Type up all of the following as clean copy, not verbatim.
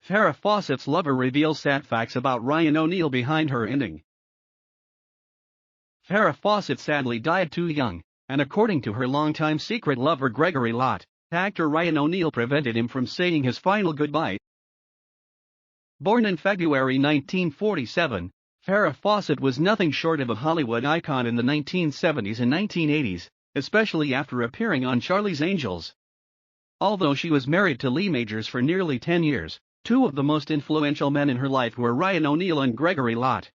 Farrah Fawcett's lover reveals sad facts about Ryan O'Neal behind her ending. Farrah Fawcett sadly died too young, and according to her longtime secret lover Gregory Lott, actor Ryan O'Neal prevented him from saying his final goodbye. Born in February 1947, Farrah Fawcett was nothing short of a Hollywood icon in the 1970s and 1980s, especially after appearing on Charlie's Angels. Although she was married to Lee Majors for nearly 10 years, two of the most influential men in her life were Ryan O'Neal and Gregory Lott.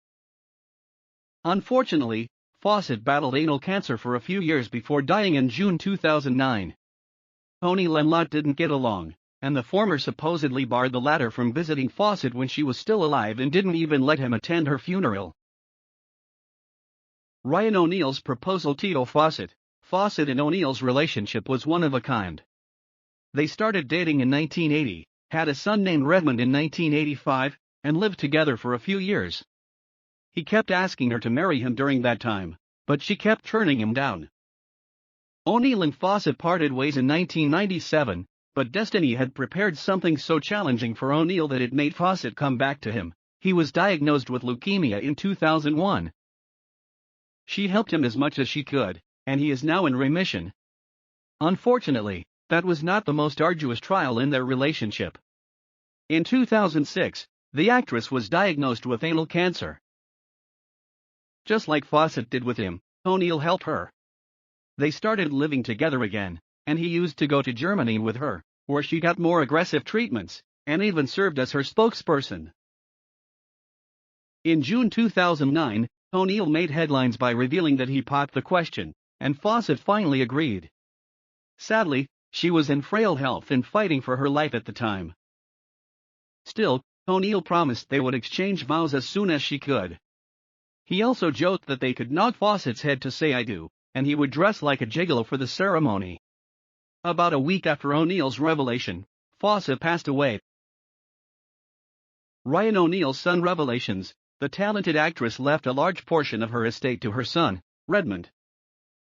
Unfortunately, Fawcett battled anal cancer for a few years before dying in June 2009. O'Neal and Lott didn't get along, and the former supposedly barred the latter from visiting Fawcett when she was still alive and didn't even let him attend her funeral. Ryan O'Neal's proposal to Fawcett. Fawcett and O'Neal's relationship was one of a kind. They started dating in 1980, had a son named Redmond in 1985, and lived together for a few years. He kept asking her to marry him during that time, but she kept turning him down. O'Neal and Fawcett parted ways in 1997, but destiny had prepared something so challenging for O'Neal that it made Fawcett come back to him. He was diagnosed with leukemia in 2001. She helped him as much as she could, and he is now in remission. Unfortunately, that was not the most arduous trial in their relationship. In 2006, the actress was diagnosed with anal cancer. Just like Fawcett did with him, O'Neal helped her. They started living together again, and he used to go to Germany with her, where she got more aggressive treatments, and even served as her spokesperson. In June 2009, O'Neal made headlines by revealing that he popped the question, and Fawcett finally agreed. Sadly, she was in frail health and fighting for her life at the time. Still, O'Neal promised they would exchange vows as soon as she could. He also joked that they could knock Fawcett's head to say I do, and he would dress like a gigolo for the ceremony. About a week after O'Neal's revelation, Fawcett passed away. Ryan O'Neal's son revelations. The talented actress left a large portion of her estate to her son, Redmond.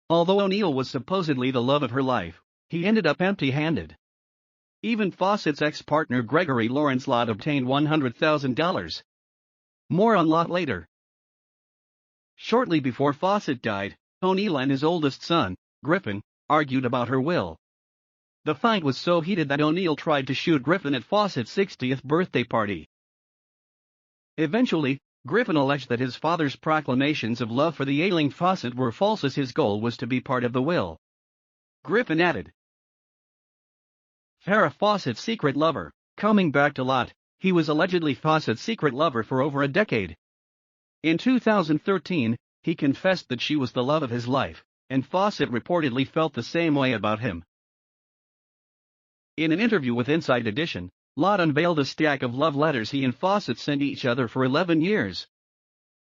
Although O'Neal was supposedly the love of her life, he ended up empty-handed. Even Fawcett's ex-partner Gregory Lawrence Lott obtained $100,000. More on Lott later. Shortly before Fawcett died, O'Neal and his oldest son, Griffin, argued about her will. The fight was so heated that O'Neal tried to shoot Griffin at Fawcett's 60th birthday party. Eventually, Griffin alleged that his father's proclamations of love for the ailing Fawcett were false, as his goal was to be part of the will. Griffin added, Farrah Fawcett's secret lover. Coming back to Lott, he was allegedly Fawcett's secret lover for over a decade. In 2013, he confessed that she was the love of his life, and Fawcett reportedly felt the same way about him. In an interview with Inside Edition, Lott unveiled a stack of love letters he and Fawcett sent each other for 11 years.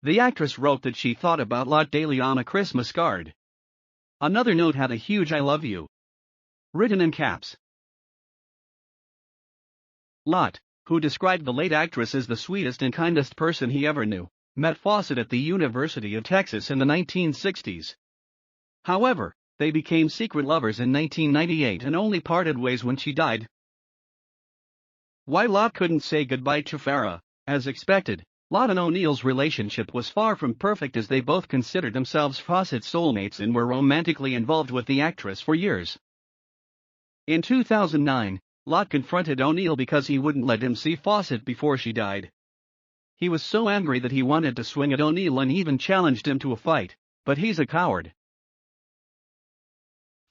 The actress wrote that she thought about Lott daily on a Christmas card. Another note had a huge I love you written in caps. Lott, who described the late actress as the sweetest and kindest person he ever knew, met Fawcett at the University of Texas in the 1960s. However, they became secret lovers in 1998 and only parted ways when she died. Why Lott couldn't say goodbye to Farrah? As expected, Lott and O'Neal's relationship was far from perfect, as they both considered themselves Fawcett's soulmates and were romantically involved with the actress for years. In 2009, Lott confronted O'Neal because he wouldn't let him see Fawcett before she died. He was so angry that he wanted to swing at O'Neal and even challenged him to a fight, but he's a coward.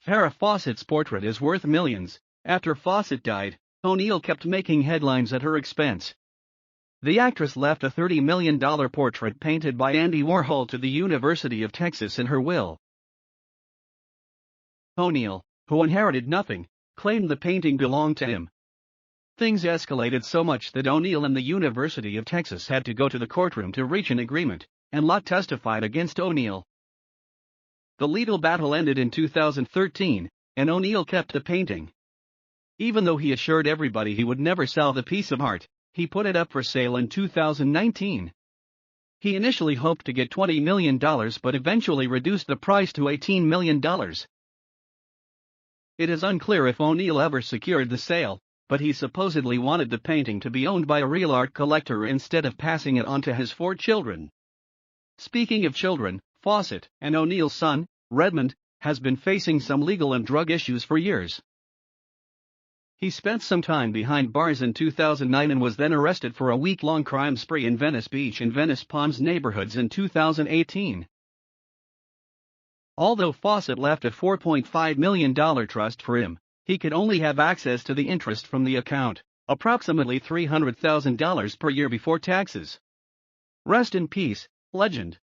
Farrah Fawcett's portrait is worth millions. After Fawcett died, O'Neal kept making headlines at her expense. The actress left a $30 million portrait painted by Andy Warhol to the University of Texas in her will. O'Neal, who inherited nothing, claimed the painting belonged to him. Things escalated so much that O'Neal and the University of Texas had to go to the courtroom to reach an agreement, and Lott testified against O'Neal. The legal battle ended in 2013, and O'Neal kept the painting. Even though he assured everybody he would never sell the piece of art, he put it up for sale in 2019. He initially hoped to get $20 million but eventually reduced the price to $18 million. It is unclear if O'Neal ever secured the sale, but he supposedly wanted the painting to be owned by a real art collector instead of passing it on to his 4 children. Speaking of children, Fawcett and O'Neill's son, Redmond, has been facing some legal and drug issues for years. He spent some time behind bars in 2009 and was then arrested for a week-long crime spree in Venice Beach and Venice Palms neighborhoods in 2018. Although Fawcett left a $4.5 million trust for him, he could only have access to the interest from the account, approximately $300,000 per year before taxes. Rest in peace, legend.